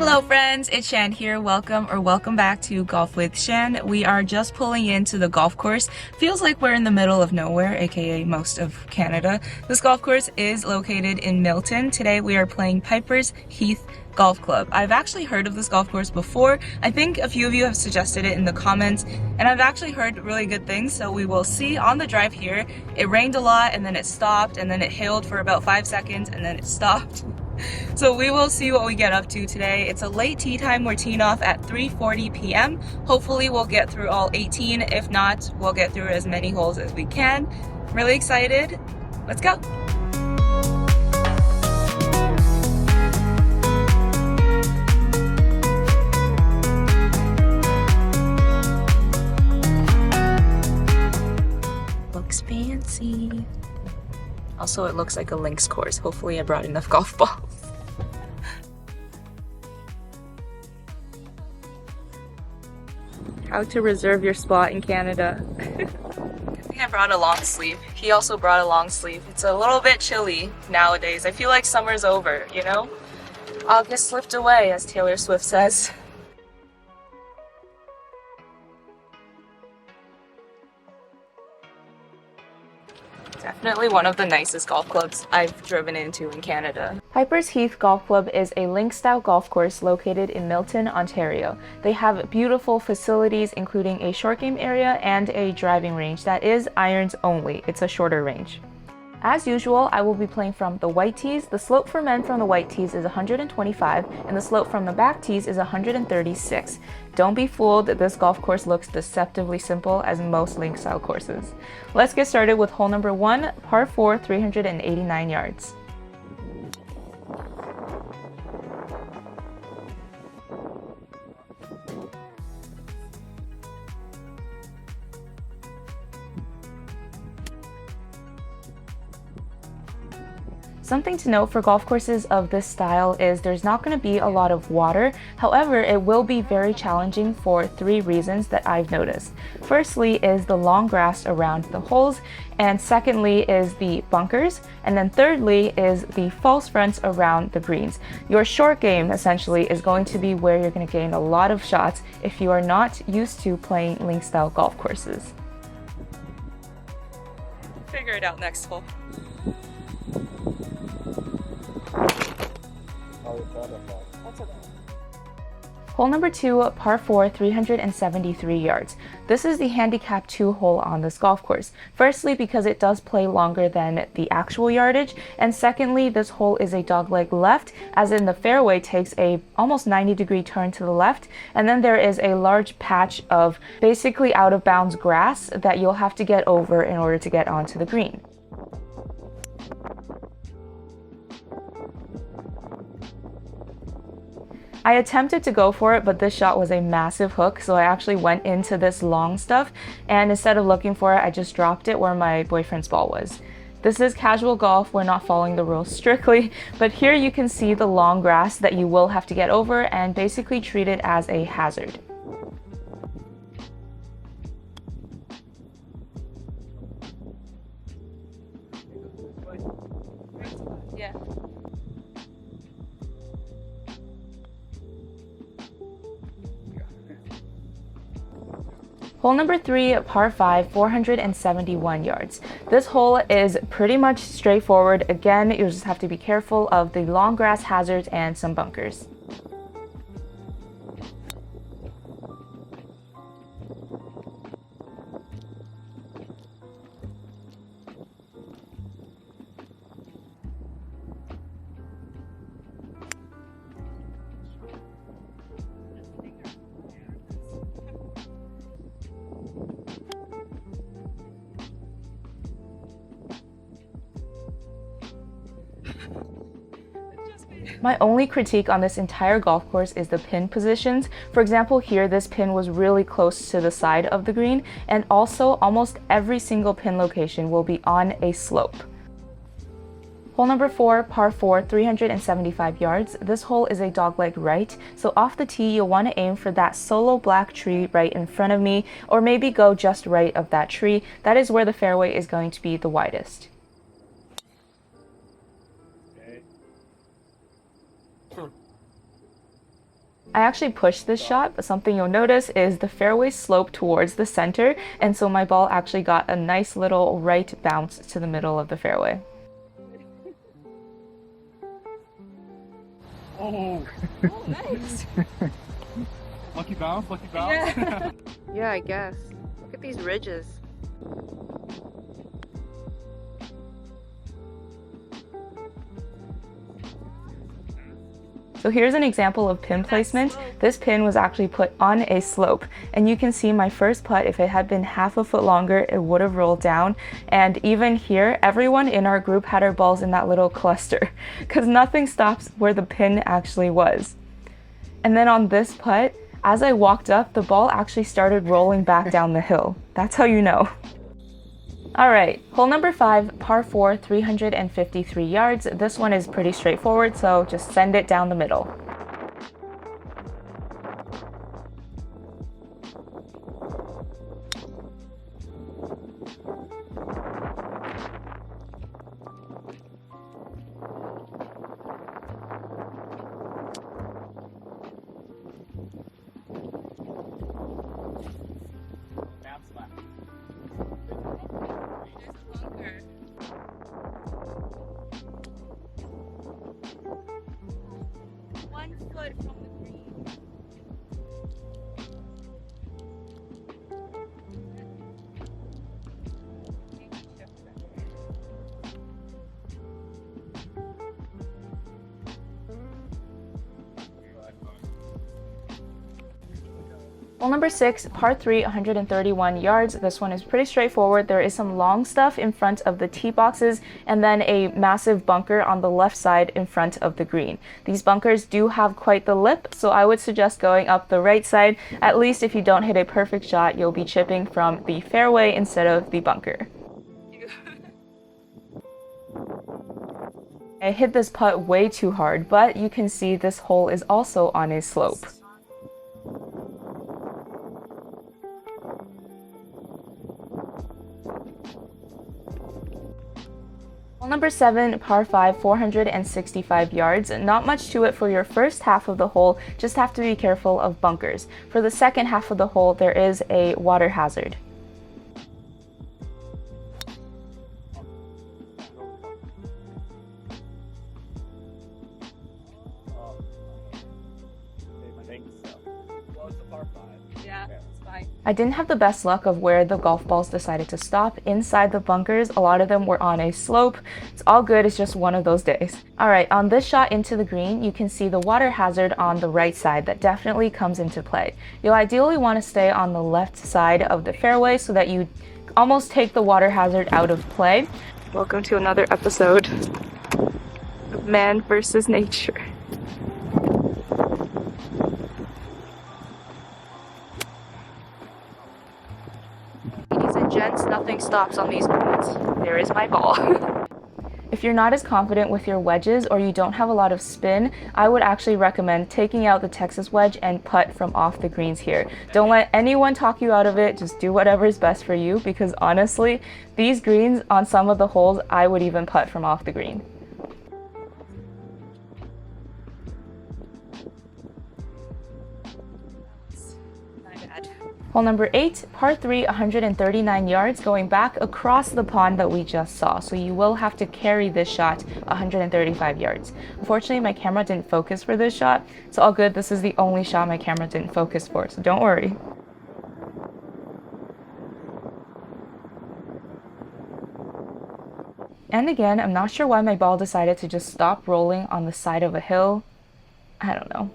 Hello friends, it's Shan here. Welcome back to Golf with Shan. We are just pulling into the golf course. Feels like we're in the middle of nowhere, aka most of Canada. This golf course is located in Milton. Today we are playing Piper's Heath Golf Club. I've actually heard of this golf course before. I think a few of you have suggested it in the comments, and I've actually heard really good things, so we will see. On the drive here, it rained a lot and then it stopped, and then it hailed for about 5 seconds and then it stopped. So we will see what we get up to today. It's a late tee time. We're teeing off at 3:40 p.m. Hopefully we'll get through all 18. If not, we'll get through as many holes as we can. Really excited. Let's go. Looks fancy. Also, it looks like a links course. Hopefully I brought enough golf balls. How to reserve your spot in Canada. I think I brought a long sleeve. He also brought a long sleeve. It's a little bit chilly nowadays. I feel like summer's over, you know? August slipped away, as Taylor Swift says. Definitely one of the nicest golf clubs I've driven into in Canada. Piper's Heath Golf Club is a link-style golf course located in Milton, Ontario. They have beautiful facilities including a short game area and a driving range that is irons only. It's a shorter range. As usual, I will be playing from the white tees. The slope for men from the white tees is 125 and the slope from the back tees is 136. Don't be fooled, this golf course looks deceptively simple as most link style courses. Let's get started with hole number 1, par 4, 389 yards. Something to note for golf courses of this style is there's not going to be a lot of water. However, it will be very challenging for 3 reasons that I've noticed. Firstly is the long grass around the holes, and secondly is the bunkers, and then thirdly is the false fronts around the greens. Your short game essentially is going to be where you're going to gain a lot of shots if you are not used to playing link style golf courses. Figure it out next hole. That's okay. Hole number 2, par 4, 373 yards. This is the handicap 2 hole on this golf course. Firstly, because it does play longer than the actual yardage, and secondly, this hole is a dogleg left, as in the fairway takes a almost 90-degree turn to the left, and then there is a large patch of basically out of bounds grass that you'll have to get over in order to get onto the green. I attempted to go for it, but this shot was a massive hook, so I actually went into this long stuff, and instead of looking for it, I just dropped it where my boyfriend's ball was. This is casual golf, we're not following the rules strictly, but here you can see the long grass that you will have to get over and basically treat it as a hazard. Yeah. Hole number 3, par 5, 471 yards. This hole is pretty much straightforward. Again, you'll just have to be careful of the long grass hazards and some bunkers. My only critique on this entire golf course is the pin positions. For example, here this pin was really close to the side of the green, and also almost every single pin location will be on a slope. Hole number 4, par 4, 375 yards. This hole is a dogleg right, so off the tee you'll want to aim for that solo black tree right in front of me, or maybe go just right of that tree. That is where the fairway is going to be the widest. I actually pushed this shot, but something you'll notice is the fairway sloped towards the center, and so my ball actually got a nice little right bounce to the middle of the fairway. Oh, Nice! lucky bounce, lucky bounce. Yeah. Yeah, I guess. Look at these ridges. So here's an example of pin placement. This pin was actually put on a slope, and you can see my first putt, if it had been half a foot longer, it would have rolled down. And even here, everyone in our group had our balls in that little cluster because nothing stops where the pin actually was. And then on this putt, as I walked up, the ball actually started rolling back down the hill. That's how you know. All right, hole number 5, par 4, 353 yards. This one is pretty straightforward, so just send it down the middle. Bounce left. One foot from the green. Hole number 6, par 3, 131 yards. This one is pretty straightforward. There is some long stuff in front of the tee boxes and then a massive bunker on the left side in front of the green. These bunkers do have quite the lip, so I would suggest going up the right side. At least if you don't hit a perfect shot, you'll be chipping from the fairway instead of the bunker. I hit this putt way too hard, but you can see this hole is also on a slope. Hole number 7, par 5, 465 yards. Not much to it for your first half of the hole, just have to be careful of bunkers. For the second half of the hole, there is a water hazard. I didn't have the best luck of where the golf balls decided to stop. Inside the bunkers, a lot of them were on a slope. It's all good, it's just one of those days. Alright, on this shot into the green, you can see the water hazard on the right side that definitely comes into play. You'll ideally want to stay on the left side of the fairway so that you almost take the water hazard out of play. Welcome to another episode of Man versus Nature. Gents, nothing stops on these greens. There is my ball. If you're not as confident with your wedges or you don't have a lot of spin, I would actually recommend taking out the Texas wedge and putt from off the greens here. Don't let anyone talk you out of it, just do whatever is best for you, because honestly, these greens on some of the holes, I would even putt from off the green. Hole number 8, par 3, 139 yards, going back across the pond that we just saw. So you will have to carry this shot 135 yards. Unfortunately, my camera didn't focus for this shot. It's all good. This is the only shot my camera didn't focus for, so don't worry. And again, I'm not sure why my ball decided to just stop rolling on the side of a hill. I don't know.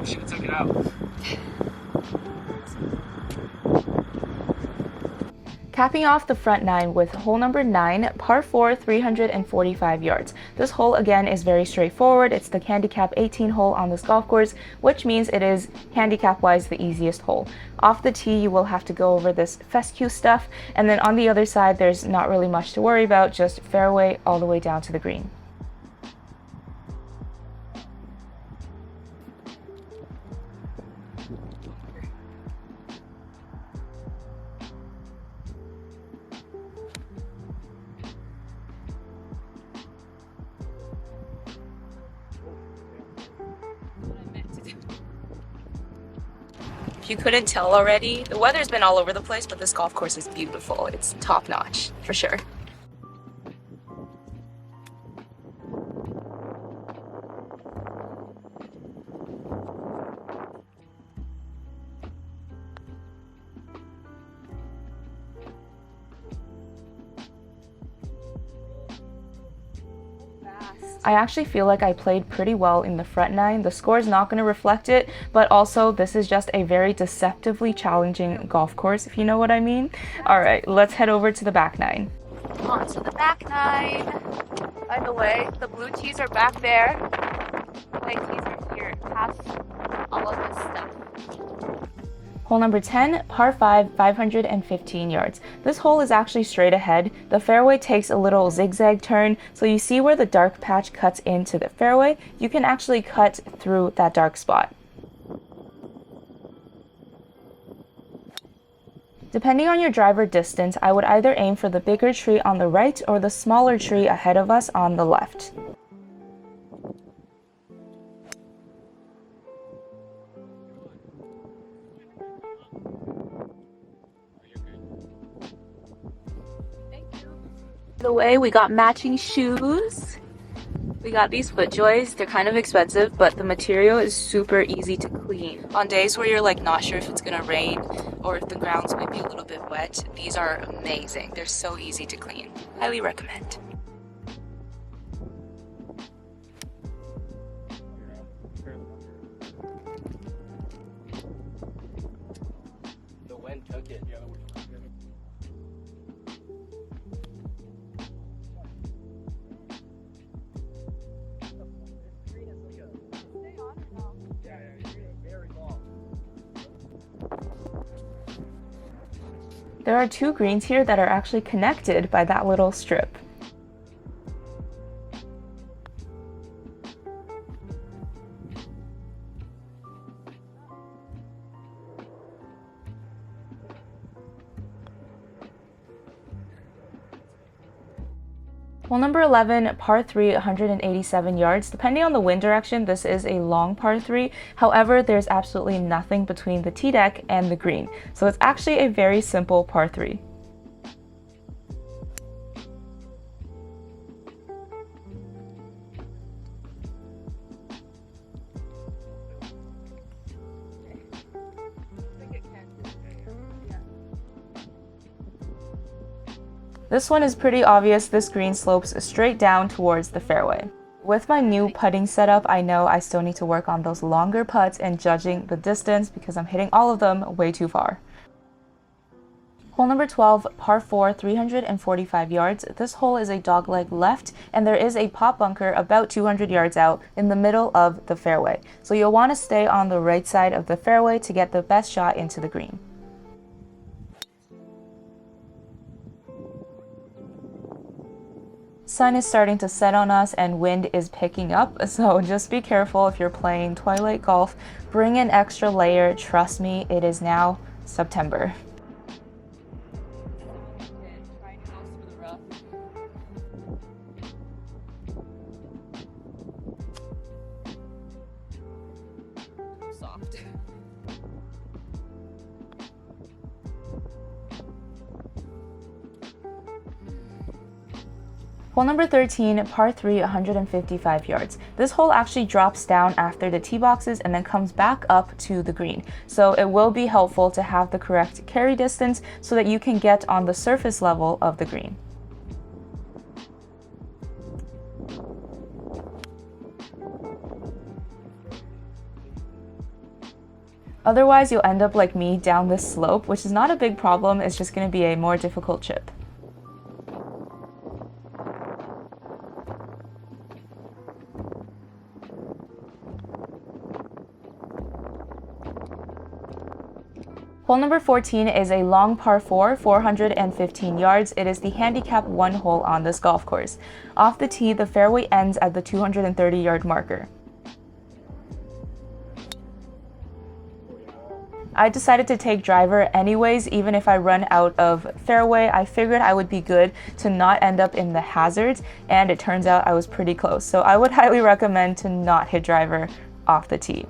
Should have took it out. Capping off the front 9 with hole number 9, par 4, 345 yards. This hole again is very straightforward. It's the handicap 18 hole on this golf course, which means it is handicap-wise the easiest hole. Off the tee, you will have to go over this fescue stuff, and then on the other side, there's not really much to worry about, just fairway all the way down to the green. If you couldn't tell already, the weather's been all over the place, but this golf course is beautiful. It's top notch, for sure. I actually feel like I played pretty well in the front nine. The score is not going to reflect it, but also this is just a very deceptively challenging golf course, if you know what I mean. All right, let's head over to the back nine. On to the back nine. By the way, the blue tees are back there. White tees are here, past all of this stuff. Hole number 10, par 5, 515 yards. This hole is actually straight ahead. The fairway takes a little zigzag turn, so you see where the dark patch cuts into the fairway. You can actually cut through that dark spot. Depending on your driver distance, I would either aim for the bigger tree on the right or the smaller tree ahead of us on the left. The way we got matching shoes. We got these FootJoys. They're kind of expensive, but the material is super easy to clean. On days where you're like not sure if it's gonna rain or if the grounds might be a little bit wet, these are amazing. They're so easy to clean. Highly recommend. The wind took it. Yeah. There are two greens here that are actually connected by that little strip. Hole number 11, par 3, 187 yards. Depending on the wind direction, this is a long par 3. However, there's absolutely nothing between the tee deck and the green. So it's actually a very simple par 3. This one is pretty obvious. This green slopes straight down towards the fairway. With my new putting setup, I know I still need to work on those longer putts and judging the distance because I'm hitting all of them way too far. Hole number 12, par 4, 345 yards. This hole is a dogleg left, and there is a pot bunker about 200 yards out in the middle of the fairway. So you'll want to stay on the right side of the fairway to get the best shot into the green. Sun is starting to set on us and wind is picking up, so just be careful if you're playing twilight golf. Bring an extra layer. Trust me, it is now September. Soft. Hole number 13, par 3, 155 yards. This hole actually drops down after the tee boxes and then comes back up to the green. So it will be helpful to have the correct carry distance so that you can get on the surface level of the green. Otherwise, you'll end up like me down this slope, which is not a big problem. It's just going to be a more difficult chip. Hole number 14 is a long par 4, 415 yards. It is the handicap 1 hole on this golf course. Off the tee, the fairway ends at the 230-yard marker. I decided to take driver anyways, even if I run out of fairway. I figured I would be good to not end up in the hazards, and it turns out I was pretty close. So I would highly recommend to not hit driver off the tee.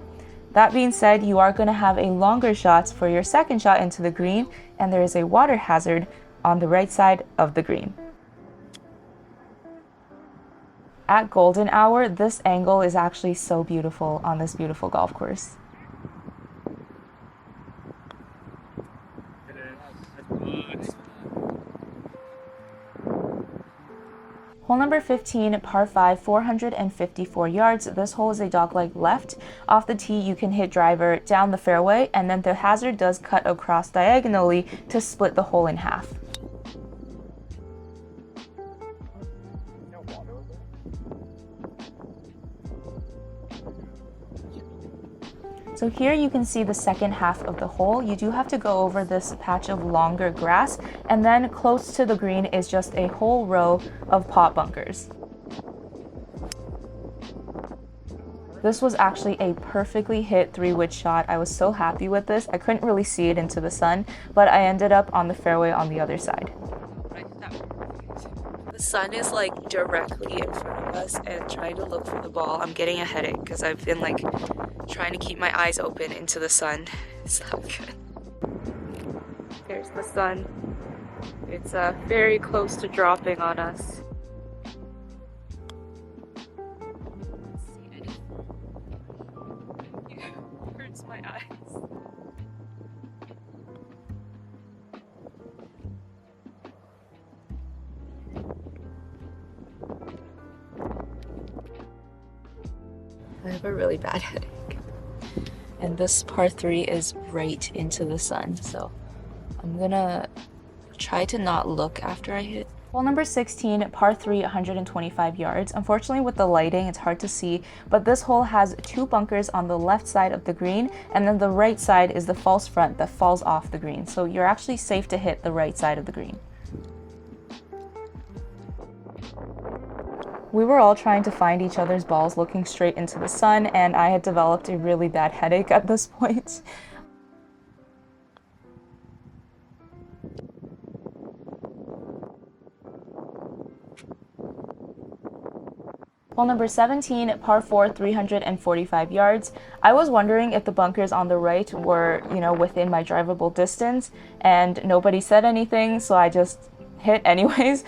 That being said, you are going to have a longer shot for your second shot into the green, and there is a water hazard on the right side of the green. At golden hour, this angle is actually so beautiful on this beautiful golf course. Hole number 15, par 5, 454 yards. This hole is a dogleg left. Off the tee, you can hit driver down the fairway, and then the hazard does cut across diagonally to split the hole in half. So here you can see the second half of the hole. You do have to go over this patch of longer grass, and then close to the green is just a whole row of pot bunkers. This was actually a perfectly hit 3-wood shot. I was so happy with this. I couldn't really see it into the sun, but I ended up on the fairway on the other side. The sun is like directly in front of us, and trying to look for the ball, I'm getting a headache because I've been like trying to keep my eyes open into the sun. It's not good. There's the sun. It's very close to dropping on us. It hurts my eyes. I have a really bad headache. And this par 3 is right into the sun, so I'm gonna try to not look after I hit. Hole number 16, par 3, 125 yards. Unfortunately, with the lighting, it's hard to see, but this hole has 2 bunkers on the left side of the green, and then the right side is the false front that falls off the green. So you're actually safe to hit the right side of the green. We were all trying to find each other's balls looking straight into the sun, and I had developed a really bad headache at this point. Hole number 17, par 4, 345 yards. I was wondering if the bunkers on the right were, within my drivable distance, and nobody said anything, so I just hit anyways.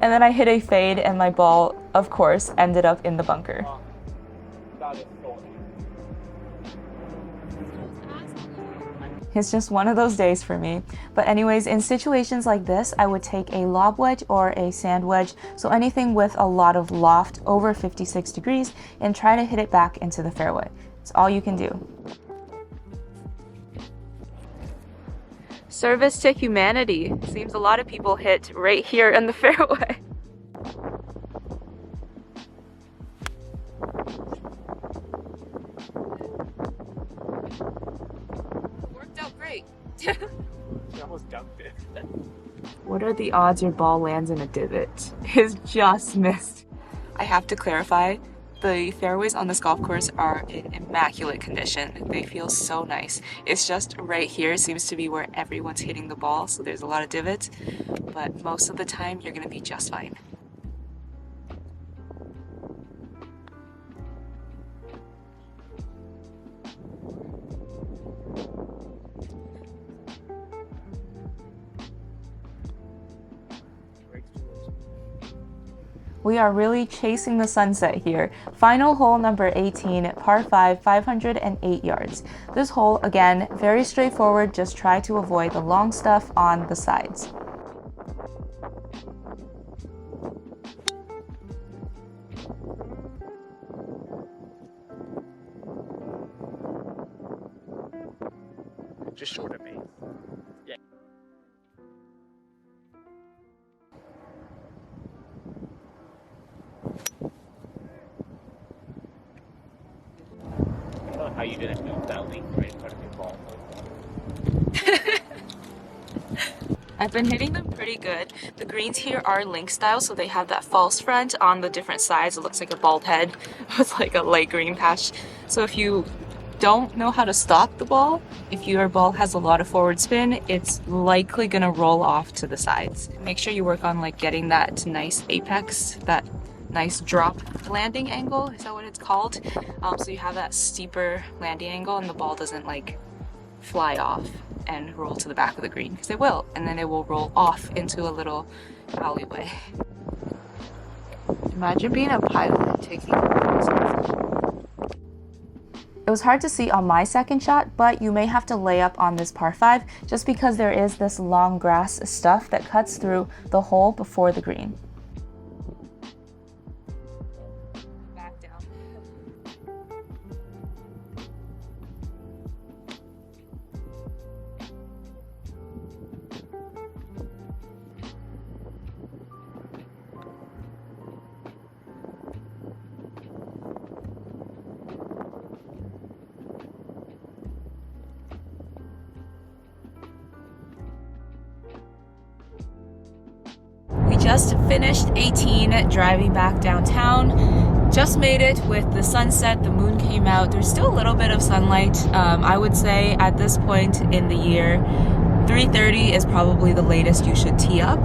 And then I hit a fade, and my ball, of course, ended up in the bunker. It's just one of those days for me. But anyways, in situations like this, I would take a lob wedge or a sand wedge, so anything with a lot of loft over 56 degrees, and try to hit it back into the fairway. It's all you can do. Service to humanity. Seems a lot of people hit right here in the fairway. Worked out great. You almost dunked it. What are the odds your ball lands in a divot? It's just missed. I have to clarify, the fairways on this golf course are in immaculate condition. They feel so nice. It's just right here seems to be where everyone's hitting the ball, so there's a lot of divots, but most of the time you're gonna be just fine. We are really chasing the sunset here. Final hole number 18, par 5, 508 yards. This hole, again, very straightforward. Just try to avoid the long stuff on the sides. Just short of me. Yeah. I don't know how you didn't move that link right in front of your ball. I've been hitting them pretty good. The greens here are link style, so they have that false front on the different sides. It looks like a bald head with like a light green patch. So if you don't know how to stop the ball, if your ball has a lot of forward spin, it's likely gonna roll off to the sides. Make sure you work on like getting that nice apex, that nice drop landing angle. Is that what it's called? So you have that steeper landing angle and the ball doesn't like fly off and roll to the back of the green, because it will, and then it will roll off into a little alleyway. Imagine being a pilot and taking It was hard to see on my second shot, but you may have to lay up on this par 5 just because there is this long grass stuff that cuts through the hole before the green. Back down. Just finished 18, driving back downtown. Just made it with the sunset, the moon came out. There's still a little bit of sunlight. I would say at this point in the year, 3:30 is probably the latest you should tee up.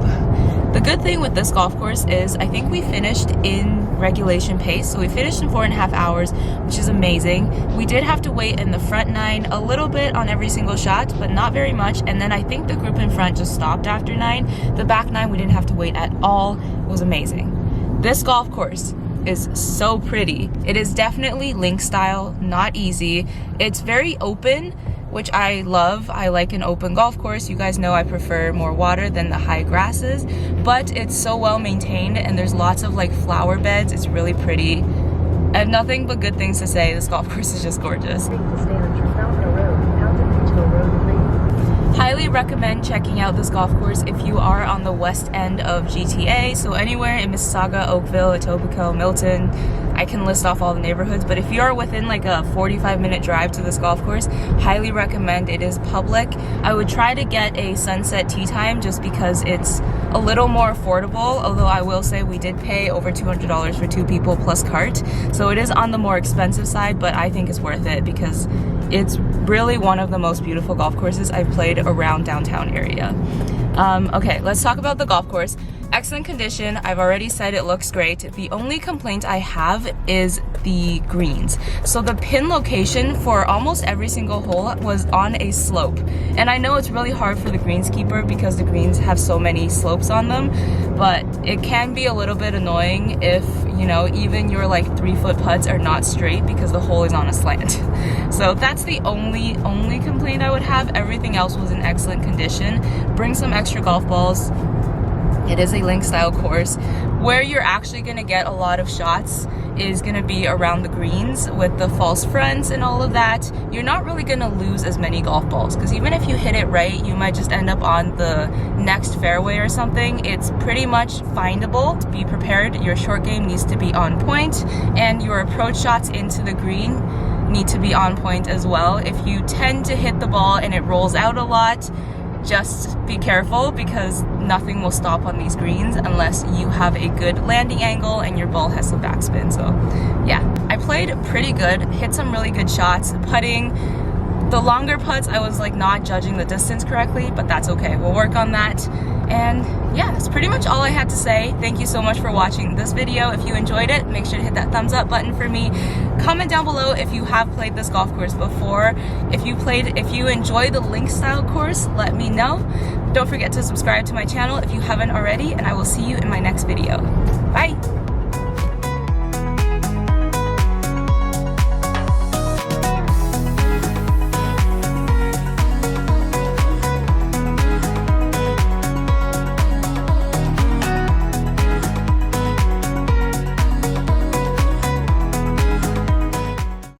The good thing with this golf course is I think we finished in regulation pace. So we finished in 4.5 hours, which is amazing. We did have to wait in the front 9 a little bit on every single shot, but not very much. And then I think the group in front just stopped after 9. The back 9 we didn't have to wait at all. It was amazing. This golf course is so pretty. It is definitely link style, not easy. It's very open, which I love. I like an open golf course. You guys know I prefer more water than the high grasses, but it's so well maintained and there's lots of like flower beds. It's really pretty. I have nothing but good things to say. This golf course is just gorgeous. Highly recommend checking out this golf course if you are on the west end of GTA. So anywhere in Mississauga, Oakville, Etobicoke, Milton. I can list off all the neighborhoods, but if you are within like a 45-minute drive to this golf course, highly recommend. It is public. I would try to get a sunset tee time just because it's a little more affordable, although I will say we did pay over $200 for 2 people plus cart. So it is on the more expensive side, but I think it's worth it because it's really one of the most beautiful golf courses I've played around downtown area. Okay, let's talk about the golf course. Excellent condition. I've already said it looks great. The only complaint I have is the greens. So the pin location for almost every single hole was on a slope. And I know it's really hard for the greenskeeper because the greens have so many slopes on them, but it can be a little bit annoying if, you know, even your like 3-foot putts are not straight because the hole is on a slant. So that's the only complaint I would have. Everything else was in excellent condition. Bring some extra golf balls. It is a link style course. Where you're actually going to get a lot of shots is going to be around the greens with the false fronts and all of that. You're not really going to lose as many golf balls because even if you hit it right, you might just end up on the next fairway or something. It's pretty much findable. Be prepared. Your short game needs to be on point and your approach shots into the green need to be on point as well. If you tend to hit the ball and it rolls out a lot, just be careful because nothing will stop on these greens unless you have a good landing angle and your ball has some backspin. So yeah, I played pretty good, hit some really good shots. Putting, the longer putts, I was like not judging the distance correctly, but that's okay. We'll work on that. And yeah, that's pretty much all I had to say. Thank you so much for watching this video. If you enjoyed it, make sure to hit that thumbs up button for me. Comment down below if you have played this golf course before. If you enjoy the link style course, let me know. Don't forget to subscribe to my channel if you haven't already, and I will see you in my next video.